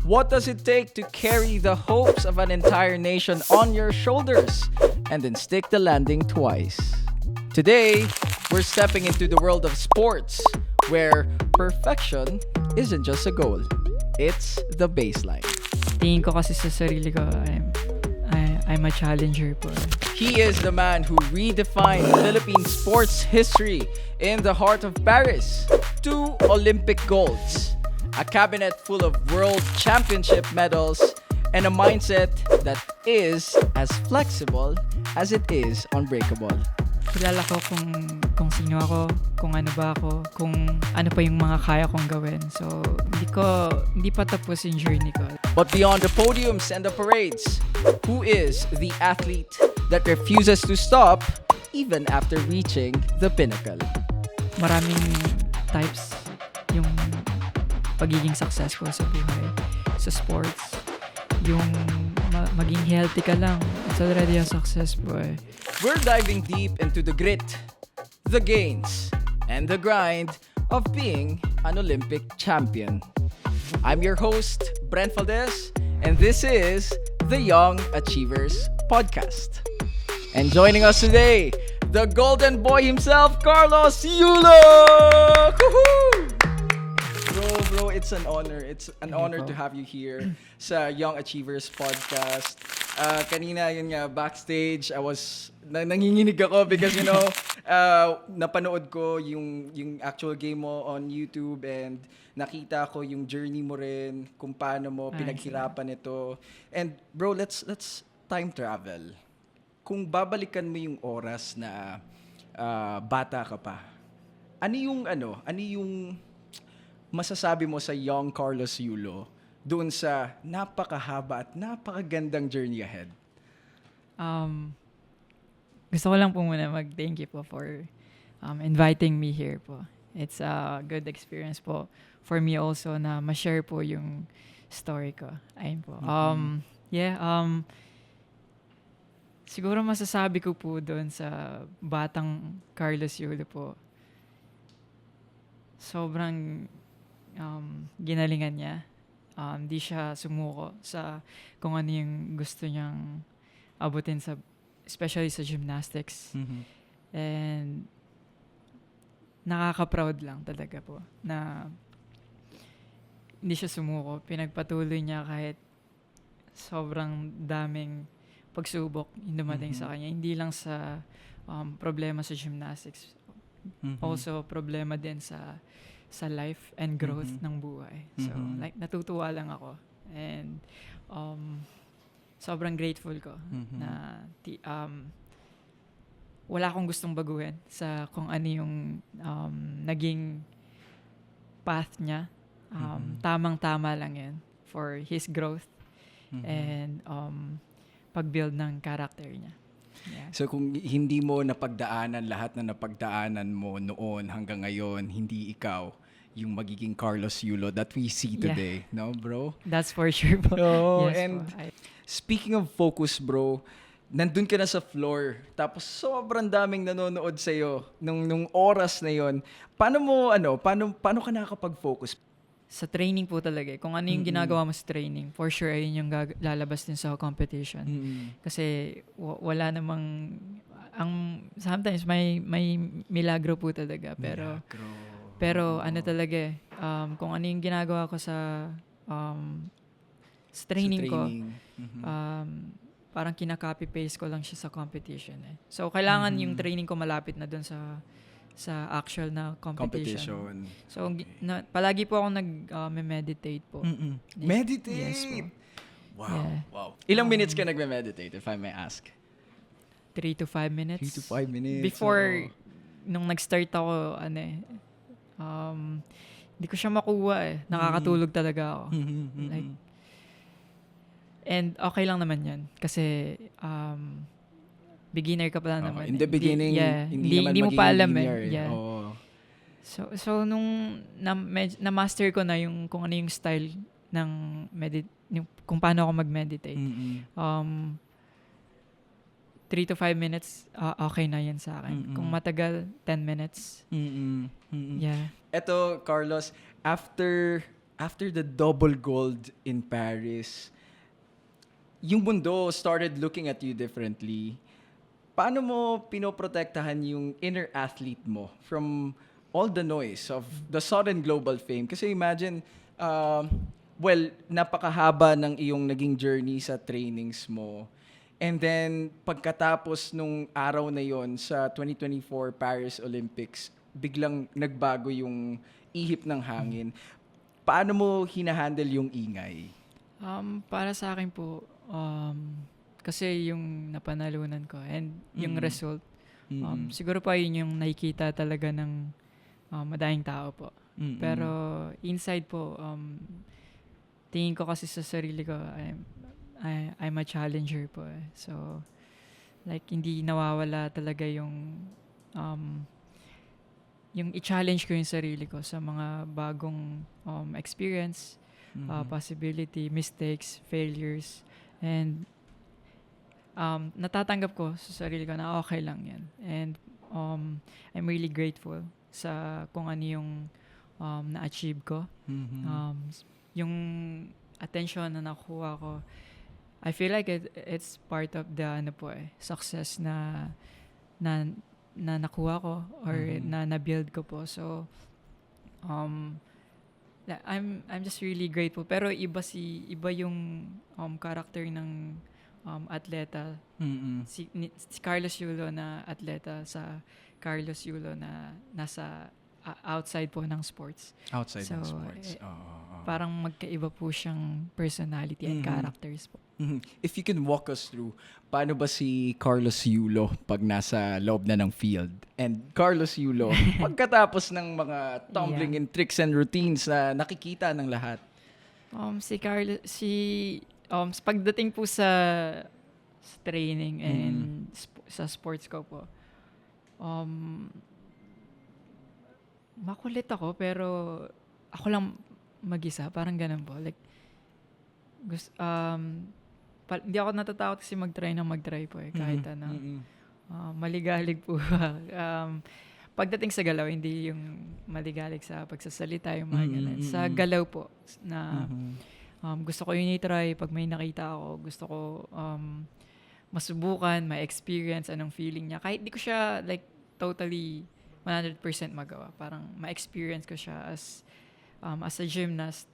What does it take to carry the hopes of an entire nation on your shoulders and then stick the landing twice? Today, we're stepping into the world of sports where perfection isn't just a goal, it's the baseline. Tingin ko kasi sa sarili ko, I'm a challenger po. He is the man who redefined Philippine sports history in the heart of Paris. 2 Olympic golds, a cabinet full of world championship medals, and a mindset that is as flexible as it is unbreakable. Kilala ko kung sino ako, kung ano ba ako, kung ano pa yung mga kaya kong gawin. So, hindi pa tapos yung journey ko. But beyond the podiums and the parades, who is the athlete that refuses to stop even after reaching the pinnacle? Maraming types yung pagiging successful sa buhay, sa sports. Yung maging healthy ka lang, it's already a success, boy. We're diving deep into the grit, the gains, and the grind of being an Olympic champion. I'm your host, Brent Valdez, and this is the Young Achievers Podcast. And joining us today, the golden boy himself, Carlos Yulo! Woohoo! Bro, it's an honor. It's an honor to have you here sa Young Achievers Podcast. Kanina, yun nga, backstage, nanginginig ako because, napanood ko yung actual game mo on YouTube and nakita ko yung journey mo rin, kung paano mo pinaghirapan ito. And bro, let's time travel. Kung babalikan mo yung oras na bata ka pa, ano yung masasabi mo sa young Carlos Yulo doon sa napakahaba at napakagandang journey ahead? Gusto ko lang po muna mag-thank you po for inviting me here po. It's a good experience po for me also na ma-share po yung story ko. Ayun po. Siguro masasabi ko po doon sa batang Carlos Yulo po, sobrang ginalingan niya. Di siya sumuko sa kung ano yung gusto niyang abutin especially sa gymnastics. Mm-hmm. And nakaka-proud lang talaga po na hindi siya sumuko. Pinagpatuloy niya kahit sobrang daming pagsubok yung dumating sa kanya. Hindi lang sa problema sa gymnastics. Also problema din sa life and growth ng buhay. So, natutuwa lang ako. And sobrang grateful ko na wala akong gustong baguhin sa kung ano yung naging path niya. Tamang-tama lang yan for his growth and pag-build ng character niya. Yeah. So kung hindi mo napagdaanan lahat na napagdaanan mo noon hanggang ngayon, hindi ikaw yung magiging Carlos Yulo that we see today, no, bro? That's for sure, bro. No, yes, and bro. speaking of focus, bro, nandun ka na sa floor, tapos sobrang daming nanonood sa'yo nung oras na yon. Paano ka nakakapag-focus? Sa training po talaga. Kung ano yung ginagawa mo sa training, for sure, ayun yung lalabas din sa competition. Kasi wala namang... sometimes may milagro po talaga. Pero ano talaga kung ano yung ginagawa ko sa training ko, parang kina-copy-paste ko lang siya sa competition. So, kailangan yung training ko malapit na dun sa actual na competition. So, palagi po ako nag-meditate po. Meditate? Yes po. Wow, Yeah. wow. Ilang minutes ka nagme-meditate, if I may ask? 3 to 5 minutes. 3 to 5 minutes. Before, nung nag-start ako, hindi ko siya makuha . Nakakatulog talaga ako. Like, and okay lang naman yan. Kasi, beginner ka pa lang naman. In the beginning, hindi mo pa alam linear, Yeah. So nung na-master ko na yung kung ano yung style ng kung paano ako mag-meditate. 3 to 5 minutes, okay na yan sa akin. Kung matagal, 10 minutes. Yeah. Eto, Carlos, after after the double gold in Paris, yung mundo started looking at you differently. Paano mo pinoprotektahan yung inner athlete mo from all the noise of the sudden global fame? Kasi imagine, napakahaba ng iyong naging journey sa trainings mo. And then, pagkatapos nung araw na yon sa 2024 Paris Olympics, biglang nagbago yung ihip ng hangin. Paano mo hinahandle yung ingay? Para sa akin po, kasi yung napanalunan ko and yung result, siguro pa yun yung nakikita talaga ng madaming tao po. Pero inside po, tingin ko kasi sa sarili ko, I'm a challenger po. So, like, hindi nawawala talaga yung i-challenge ko yung sarili ko sa mga bagong experience, possibility, mistakes, failures, and natatanggap ko sa sarili ko na okay lang yan. And I'm really grateful sa kung ano yung na-achieve ko. Yung attention na nakuha ko, I feel like it's part of the success na nakuha ko or na na-build ko po. So I'm just really grateful. Pero iba yung character ng atleta. Si Carlos Yulo na atleta sa Carlos Yulo na nasa outside po ng sports. Outside ng sports. Parang magkaiba po siyang personality and characters po. If you can walk us through, paano ba si Carlos Yulo pag nasa loob na ng field? And Carlos Yulo, pagkatapos ng mga tumbling and tricks and routines na nakikita ng lahat? Pagdating po sa training and sa sports ko po, makulit ako pero ako lang mag-isa, parang ganun po. Like, hindi ako natatakot kasi mag-try po kahit ano. Maligalig po. Pagdating sa galaw, hindi yung maligalig sa pagsasalita, yung mga ganun. Sa galaw po, na gusto ko yun i-try. Pag may nakita ako, gusto ko masubukan, ma-experience anong feeling niya. Kahit di ko siya like totally 100% magawa. Parang ma-experience ko siya as a gymnast.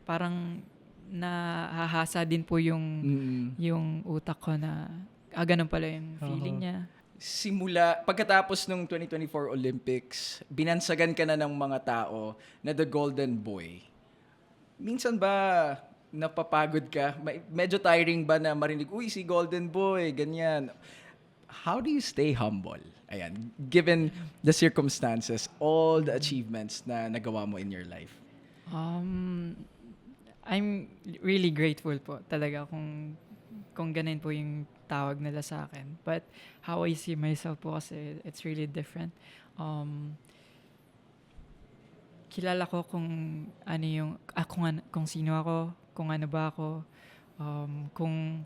Parang nahahasa din po yung utak ko na ganun pala yung feeling niya. Pagkatapos ng 2024 Olympics, binansagan ka na ng mga tao na the Golden Boy. Minsan ba napapagod ka? Medyo tiring ba na marinig, uy, si Golden Boy, ganyan. How do you stay humble? Ayan, given the circumstances, all the achievements na nagawa mo in your life. I'm really grateful po talaga kung ganun po yung tawag nila sa akin. But how I see myself po kasi it's really different. Kilala ko kung ano yung kung sino ako, kung ano ba ako, kung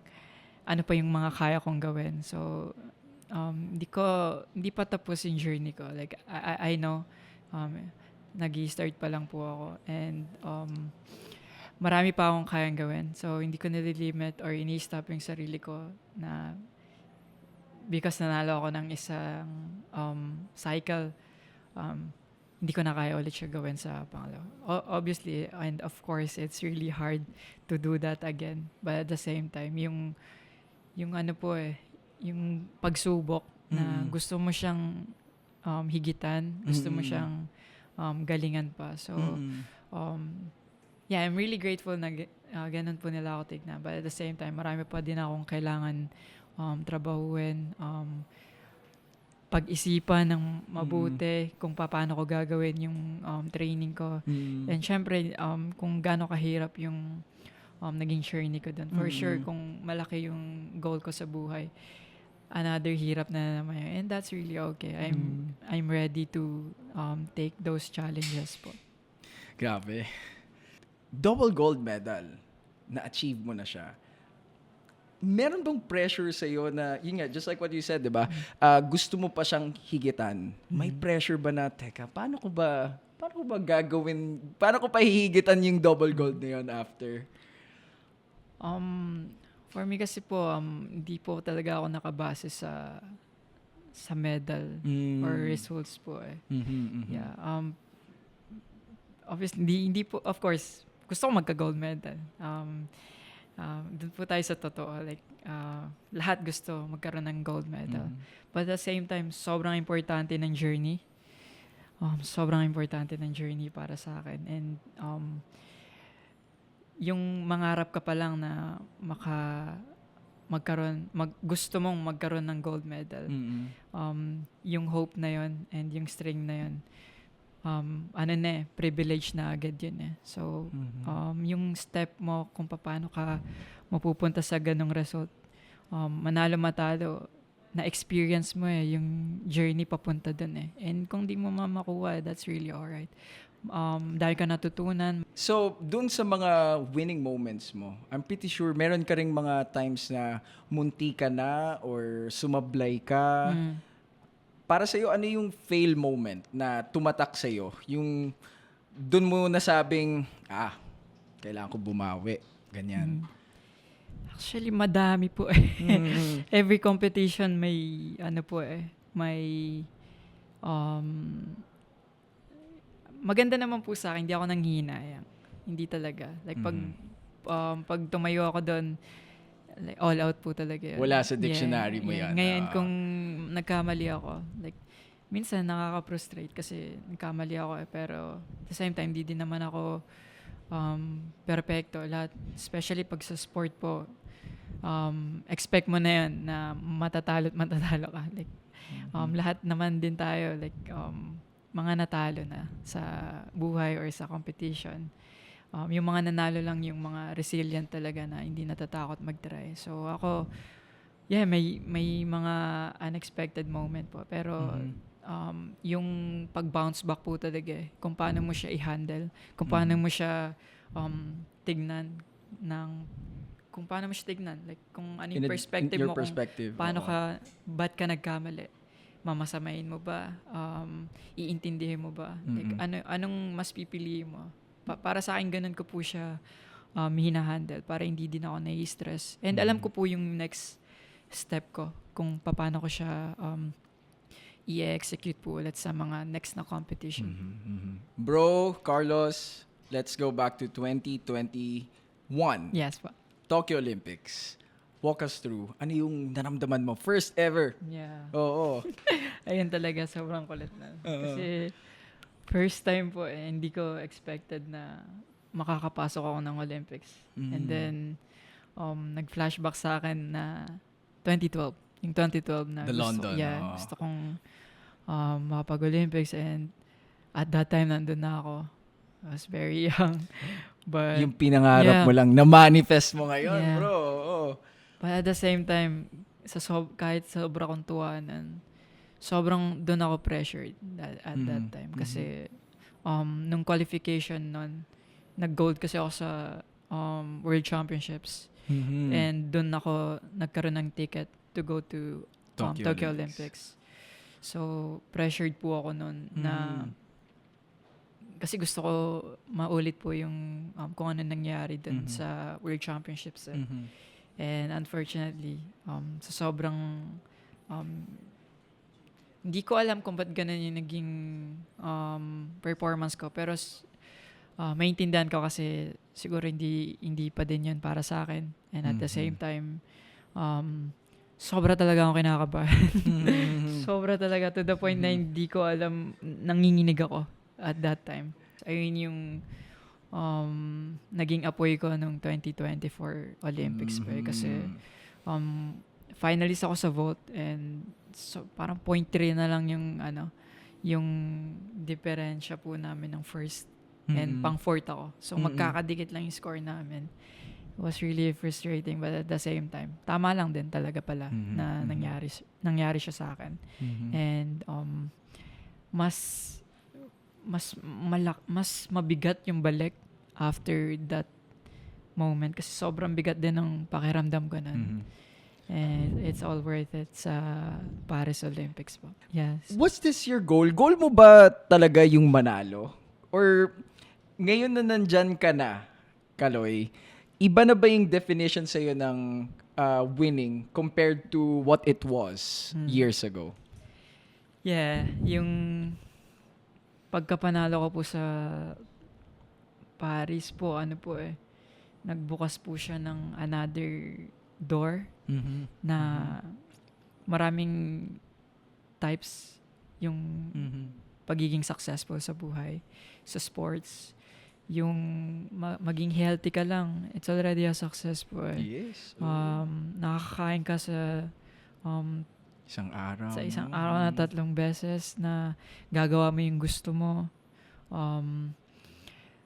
ano pa yung mga kaya kong gawin. So hindi pa tapos yung journey ko. Like I know nag-i-start pa lang po ako and marami pa akong kayang gawin. So hindi ko nililimit or ini-stop yung sarili ko na because nanalo ako ng isang cycle, hindi ko na kaya ulit siya gawin sa pangalawa. Obviously, and of course, it's really hard to do that again. But at the same time, yung ano po yung pagsubok na gusto mo siyang higitan, gusto mo siyang galingan pa. So, I'm really grateful na ganun po nila ako tignan. But at the same time, marami pa din akong kailangan trabahuin, pag-isipan ng mabuti kung paano ko gagawin yung training ko. And syempre, kung gaano kahirap yung naging journey ko doon. For sure, kung malaki yung goal ko sa buhay, another hirap na naman yun. And that's really okay. I'm ready to take those challenges po. Grabe. Double gold medal, na-achieve mo na siya. Meron bang pressure sa'yo na, yun nga, just like what you said, di ba? Gusto mo pa siyang higitan. May pressure ba na, teka, paano ko ba paano ko ba gagawin, paano ko pahihigitan yung double gold na yun after? For me kasi po, hindi po talaga ako nakabase sa medal or results po eh. Yeah. Obviously, hindi po, of course, gusto ko magka-gold medal. Doon po tayo sa totoo. Like, lahat gusto magkaroon ng gold medal. But at the same time, sobrang importante ng journey. Sobrang importante ng journey para sa akin. And yung mangarap ka pa lang na gusto mong magkaroon ng gold medal. Yung hope na yon and yung string na yon, privilege na agad yun eh. So, yung step mo kung paano ka mapupunta sa ganong result, manalo matalo, na-experience mo eh, yung journey papunta dun eh. And kung di mo makuha, that's really alright. Dahil ka natutunan. So, dun sa mga winning moments mo, I'm pretty sure meron ka ring mga times na munti ka na or sumablay ka. Para sa'yo, ano yung fail moment na tumatak sa'yo? Yung dun mo nasabing, kailangan ko bumawi. Ganyan. Actually, madami po eh. Every competition may, maganda naman po sa akin, hindi ako nanghihinayang. Hindi talaga. Like, pag tumayo ako doon, like, all out po talaga yun. Wala sa dictionary mo yan. Ngayon, kung nagkamali ako, like, minsan nakaka-frustrate kasi nagkamali ako eh. Pero, at the same time, di din naman ako perfecto. Lahat, especially pag sa sport po, expect mo na yun na matatalo ka. Like, lahat naman din tayo, like, mga natalo na sa buhay or sa competition. Yung mga nanalo lang yung mga resilient talaga na hindi natatakot mag-try. So ako, may mga unexpected moment po. Pero yung pag-bounce back po talaga eh, kung paano mo siya i-handle, kung paano mo siya tignan kung paano mo siya tignan. Like, kung ano yung perspective mo, paano ba't ka nagkamali? Mamasamain mo ba? Iintindihin mo ba? Like, anong mas pipiliin mo? Para sa akin, ganun ko po siya hinahandle para hindi din ako nai-stress. And alam ko po yung next step ko kung paano ko siya i-execute po ulit sa mga next na competition. Bro, Carlos, let's go back to 2021. Yes po. Tokyo Olympics. Walk us through. Ano yung naramdaman mo? First ever. Yeah. Oo. Ayun talaga, sobrang kulit na. Kasi first time po, hindi ko expected na makakapasok ako ng Olympics. And then, nag-flashback sa akin na 2012. Yung 2012 na London. Gusto kong makapag-Olympics. And at that time, nandun na ako. I was very young. But, yung pinangarap mo lang, na-manifest mo ngayon, bro. Oo. But at the same time, kahit sobra kong tuwanan, sobrang doon ako pressured at that time. Kasi nung qualification nun, nag-gold kasi ako sa World Championships. And doon ako nagkaroon ng ticket to go to Tokyo Olympics. So, pressured po ako nun na kasi gusto ko maulit po yung kung ano nangyari dun sa World Championships. And unfortunately, sa sobrang hindi ko alam kung ba't ganun yung naging performance ko. Pero maintindihan ko kasi siguro hindi pa din yun para sa akin. And at the same time, sobra talaga akong kinakabahan. Sobra talaga to the point na hindi ko alam, nanginginig ako at that time. So, ayun yung naging apoy ko nung 2024 Olympics pa kasi finalist ako sa vote and so parang 0.3 na lang yung diferensya po namin ng first and pang fourth ako. So magkakadikit lang yung score namin. It was really frustrating but at the same time, tama lang din talaga pala na nangyari siya sa akin. And mas mabigat yung balik after that moment kasi sobrang bigat din ng pakiramdam ko nun. And it's all worth it sa Paris Olympics po. Yes. Was this your goal? Goal mo ba talaga yung manalo? Or ngayon na nandyan ka na, Kaloy, iba na ba yung definition sa'yo ng winning compared to what it was years ago? Yeah, yung pagkapanalo ko po sa Paris po, nagbukas po siya ng another door na maraming types yung pagiging successful sa buhay, sa sports. Yung maging healthy ka lang, it's already a success po eh. Yes. Nakakain ka sa Isang araw. sa isang araw na 3 beses na gagawa mo yung gusto mo.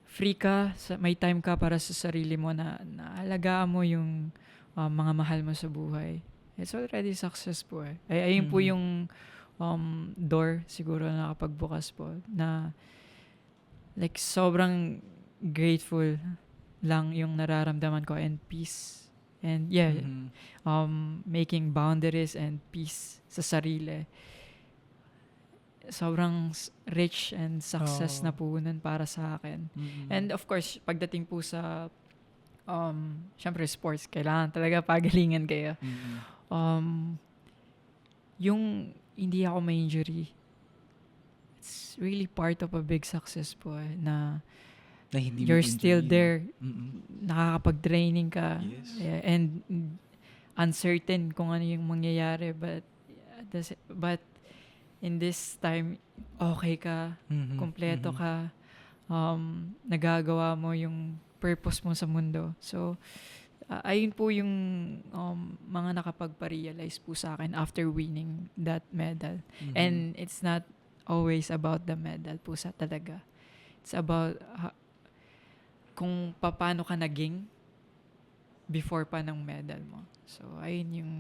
Free ka, may time ka para sa sarili mo na alagaan mo yung mga mahal mo sa buhay. It's already success po eh. Ayun po yung door siguro na nakapagbukas po na like sobrang grateful lang yung nararamdaman ko and peace. And yeah, making boundaries and peace sa sarili. Sobrang rich and success na po nun para sa akin. And of course, pagdating po sa syempre sports, kailangan talaga pagalingan kayo. Yung hindi ako may injury, it's really part of a big success po eh, na hindi you're mo still injury, there, no? nakakapag-training ka, Yes. yeah, and uncertain kung ano yung mangyayari, but in this time, okay ka, kompleto ka, nagagawa mo yung purpose mo sa mundo. So, ayun po yung mga nakapagpa-realize po sa akin after winning that medal. And it's not always about the medal po sa talaga. It's about kung paano ka naging before pa ng medal mo. So, ayun yung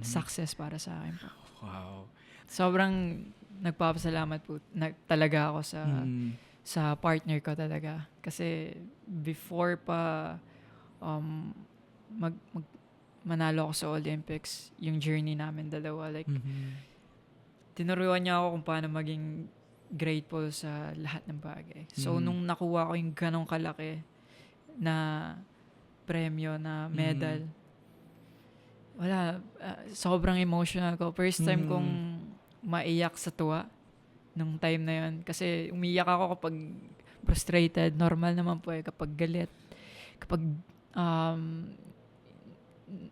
success para sa akin po. Wow. Sobrang nagpapasalamat po talaga ako sa partner ko talaga. Kasi before pa manalo ako sa Olympics, yung journey namin dalawa, like, tinuruan niya ako kung paano maging grateful sa lahat ng bagay. So, nung nakuha ko yung ganong kalaki na premyo, na medal, sobrang emotional ko. First time kong maiyak sa tuwa nung time na yun. Kasi umiyak ako kapag frustrated. Normal naman po eh kapag galit. Kapag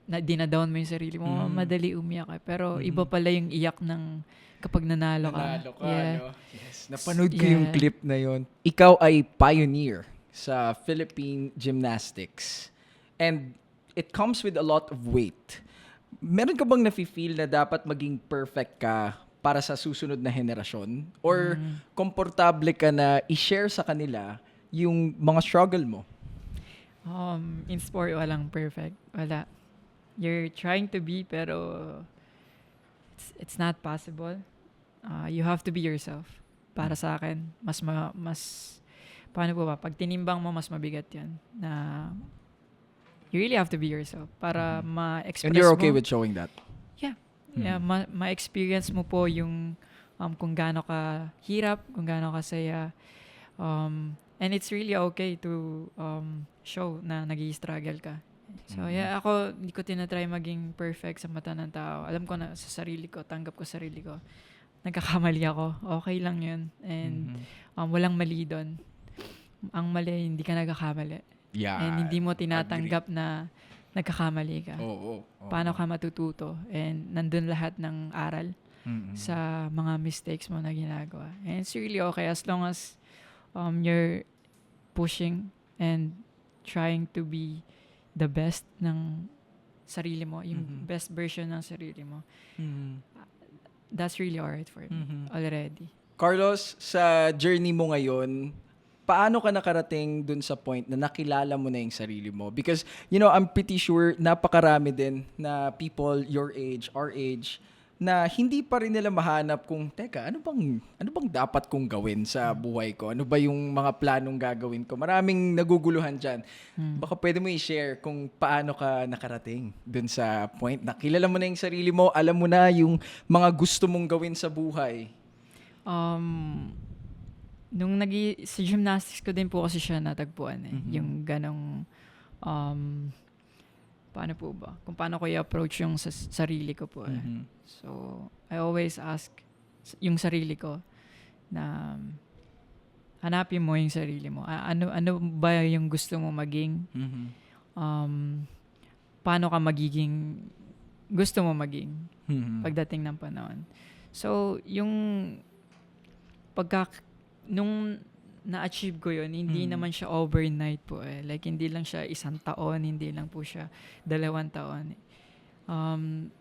dinadown mo yung sarili mo, madali umiyak eh. Pero iba pala yung iyak ng kapag nanalo ka. Nanalo ka, Yeah. no? Yes. Napanood ko yung clip na yon. Ikaw ay pioneer sa Philippine gymnastics. And it comes with a lot of weight. Meron ka bang nafe-feel na dapat maging perfect ka para sa susunod na henerasyon? Or komportable ka na i-share sa kanila yung mga struggle mo? In sport, walang perfect. Wala. You're trying to be, pero it's not possible. You have to be yourself. Para sa akin, mas paano po ba? Pag tinimbang mo, mas mabigat yan. Na you really have to be yourself para ma-express mo. And you're okay with showing that? Yeah, ma-experience mo po yung kung gaano ka hirap, kung gaano ka saya. And it's really okay to show na nag-i-struggle ka. So yeah, ako hindi ko tinatry maging perfect sa mata ng tao. Alam ko na sa sarili ko, tanggap ko sarili ko. Nagkakamali ako, okay lang yun. And walang mali doon. Ang mali, hindi ka nagkakamali. Yeah. And hindi mo tinatanggap na nagkakamali ka. Paano ka matututo? And nandun lahat ng aral sa mga mistakes mo na ginagawa. And it's really okay as long as you're pushing and trying to be the best ng sarili mo, yung best version ng sarili mo. That's really alright for me already. Carlos, sa journey mo ngayon, paano ka nakarating dun sa point na nakilala mo na yung sarili mo? Because, I'm pretty sure napakarami din na people your age, our age, na hindi pa rin nila mahanap kung, teka, ano bang dapat kong gawin sa buhay ko? Ano ba yung mga planong gagawin ko? Maraming naguguluhan dyan. Baka pwede mo i-share kung paano ka nakarating dun sa point na kilala mo na yung sarili mo, alam mo na yung mga gusto mong gawin sa buhay. sa gymnastics ko din po kasi siya natagpuan eh. Mhm. Yung ganong, paano po ba? Kung paano ko i-approach yung sarili ko po eh. Mhm. So, I always ask yung sarili ko na hanapin mo yung sarili mo. Ano ba yung gusto mo maging? Mhm. Paano ka magiging gusto mo maging Mhm. pagdating ng panahon. So, nung na-achieve ko yun, hindi naman siya overnight po eh. Like, hindi lang siya 1 taon, hindi lang po siya 2 taon.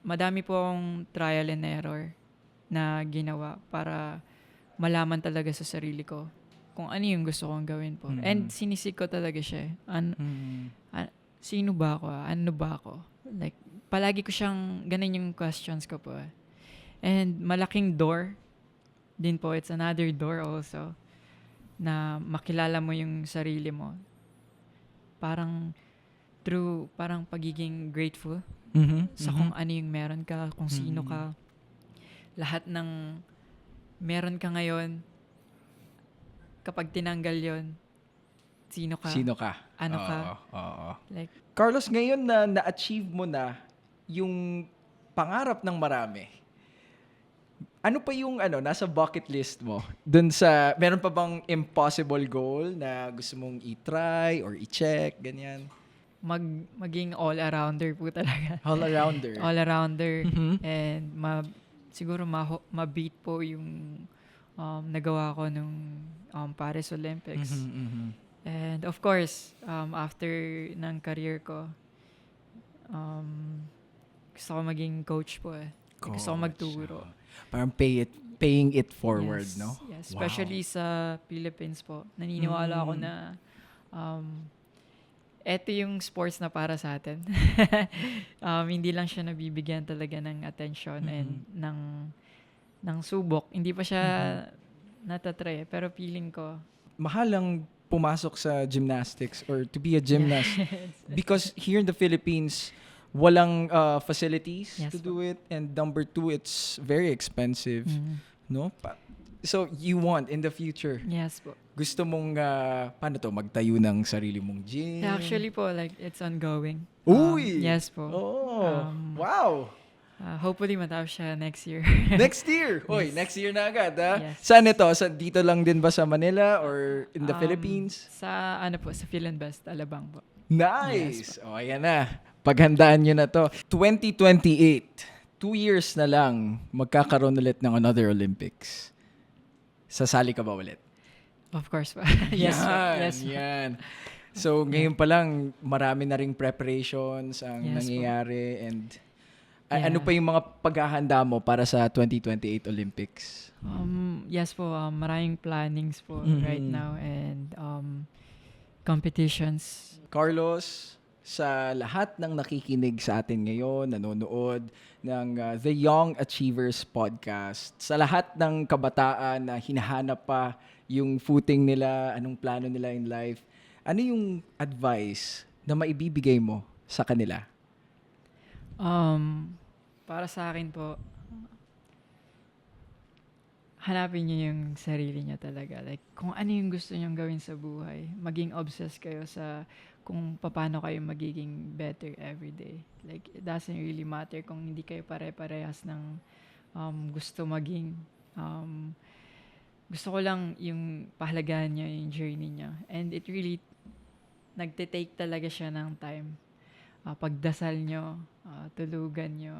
Madami po akong trial and error na ginawa para malaman talaga sa sarili ko kung ano yung gusto kong gawin po. Mhm. And sinisik ko talaga siya. Mhm. Sino ba ako? Ano ba ako? Like, palagi ko siyang, ganun yung questions ko po eh. And malaking door din po. It's another door also na makilala mo yung sarili mo. Parang parang pagiging grateful Mhm. sa kung ano yung meron ka, kung sino ka. Lahat ng meron ka ngayon, kapag tinanggal yon, sino ka? Sino ka? Ano ka? Oo. Like, Carlos, ngayon na na-achieve mo na yung pangarap ng marami, ano pa yung nasa bucket list mo? Meron pa bang impossible goal na gusto mong i-try or i-check, ganyan? maging all-arounder po talaga. All-arounder. All-arounder. Mhm. And siguro ma-beat po yung nagawa ko nung Paris Olympics. Mhm, mhm. And of course, after ng career ko, gusto ko maging coach po eh. Gusto ko Coach, magturo. Parang paying it forward, Yes, no? yes. Wow. Especially sa Philippines po. Naniniwala ako na eto yung sports na para sa atin. Hindi lang siya nabibigyan talaga ng attention and ng subok. Hindi pa siya natatry. Pero feeling ko, Mahal ang pumasok sa gymnastics or to be a gymnast because here in the Philippines, walang facilities Yes to po. do it, and number 2, it's very expensive, no? So you want in the future, yes po. gusto mong magtayo ng sarili mong gym? Actually po, like, it's ongoing. Uy! Yes po. Oh, wow! Hopefully matapos siya next year. Next year! Oy, Yes. next year na agad, ha? Yes. Saan ito? Dito lang din ba sa Manila or in the Philippines? Sa Philinvest, Alabang po. Nice! O, ayan na. Paghandaan nyo na to. 2028, 2 years na lang, magkakaroon ulit ng another Olympics. Sasali ka ba ulit? Of course po. Yes po. Yes po. Yan. So, ngayon pa lang, marami na ring preparations ang Yes po. nangyayari. And Yeah. ano pa yung mga paghahanda mo para sa 2028 Olympics? Yes po, maraming plannings po Mhm. right now and competitions. Carlos, sa lahat ng nakikinig sa atin ngayon, nanonood ng The Young Achievers Podcast, sa lahat ng kabataan na hinahanap pa yung footing nila, anong plano nila in life, ano yung advice na maibibigay mo sa kanila? Para sa akin po, hanapin niyo yung sarili niyo talaga. Like, kung ano yung gusto niyong gawin sa buhay, maging obsessed kayo sa kung paano kayo magiging better every day. Like, it doesn't really matter kung hindi kayo pare-parehas ng gusto maging. Gusto ko lang yung pahalagahan niyo, yung journey niyo. And it really, nagte-take talaga siya ng time. Pagdasal niyo, tulugan niyo,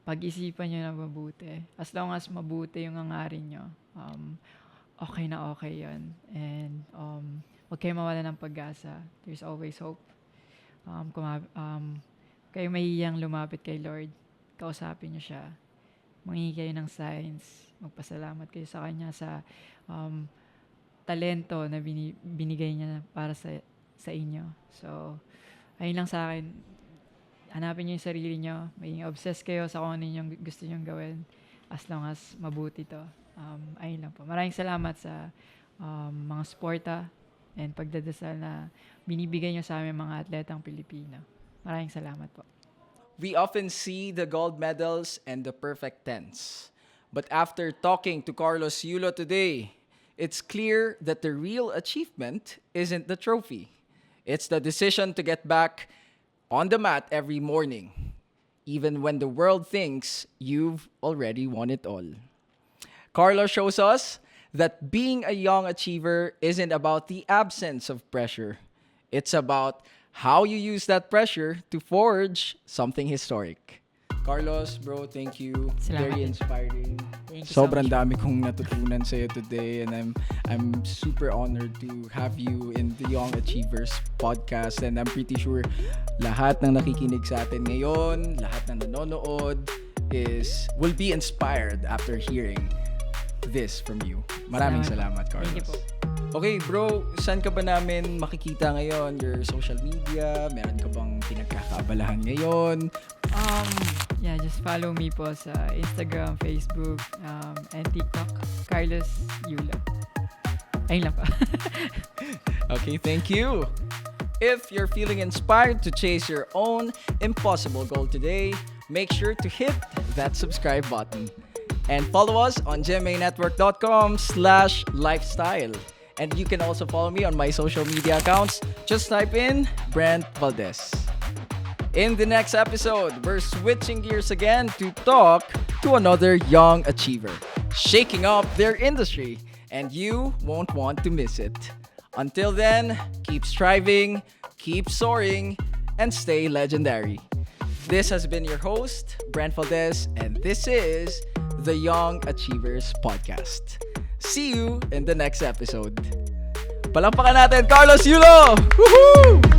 pag-isipan nyo na mabuti. As long as mabuti yung hangarin nyo, okay na okay yun. And huwag kayo mawala ng pag-asa. There's always hope. Kayo mahihiyang lumapit kay Lord, kausapin nyo siya. Mangingi kayo ng signs. Magpasalamat kayo sa Kanya sa talento na binigay niya para sa inyo. So, ayun lang sa akin. Hanapin niyo yung sarili niyo, maging obsessed kayo sa kung ano yung gusto niyong gawin as long as mabuti to. Ayun lang po. Maraming salamat sa mga sporta and pagdadasal na binibigay niyo sa aming mga atletang Pilipino. Maraming salamat po. We often see the gold medals and the perfect tens. But after talking to Carlos Yulo today, it's clear that the real achievement isn't the trophy. It's the decision to get back on the mat every morning, even when the world thinks you've already won it all. Carlos shows us that being a young achiever isn't about the absence of pressure. It's about how you use that pressure to forge something historic. Carlos, bro, thank you. Salamat Very din. inspiring. Thank you so Sobrang much. dami kong natutunan sa'yo today, and I'm super honored to have you in the Young Achievers podcast, and I'm pretty sure lahat ng nakikinig sa atin ngayon, lahat ng nanonood will be inspired after hearing this from you. Maraming salamat, Carlos. Thank you po. Okay, bro, saan ka ba namin makikita ngayon? Your social media? Meron ka bang pinagkakaabalahan ngayon? Yeah, just follow me po sa Instagram, Facebook, and TikTok. Carlos Yulo. Ayun lang pa. Okay, thank you. If you're feeling inspired to chase your own impossible goal today, make sure to hit that subscribe button. And follow us on gmanetwork.com/lifestyle. And you can also follow me on my social media accounts. Just type in Brent Valdez. In the next episode, we're switching gears again to talk to another young achiever, shaking up their industry, and you won't want to miss it. Until then, keep striving, keep soaring, and stay legendary. This has been your host, Brent Valdez, and this is the Young Achievers Podcast. See you in the next episode. Palakpakan natin, Carlos Yulo! Woohoo!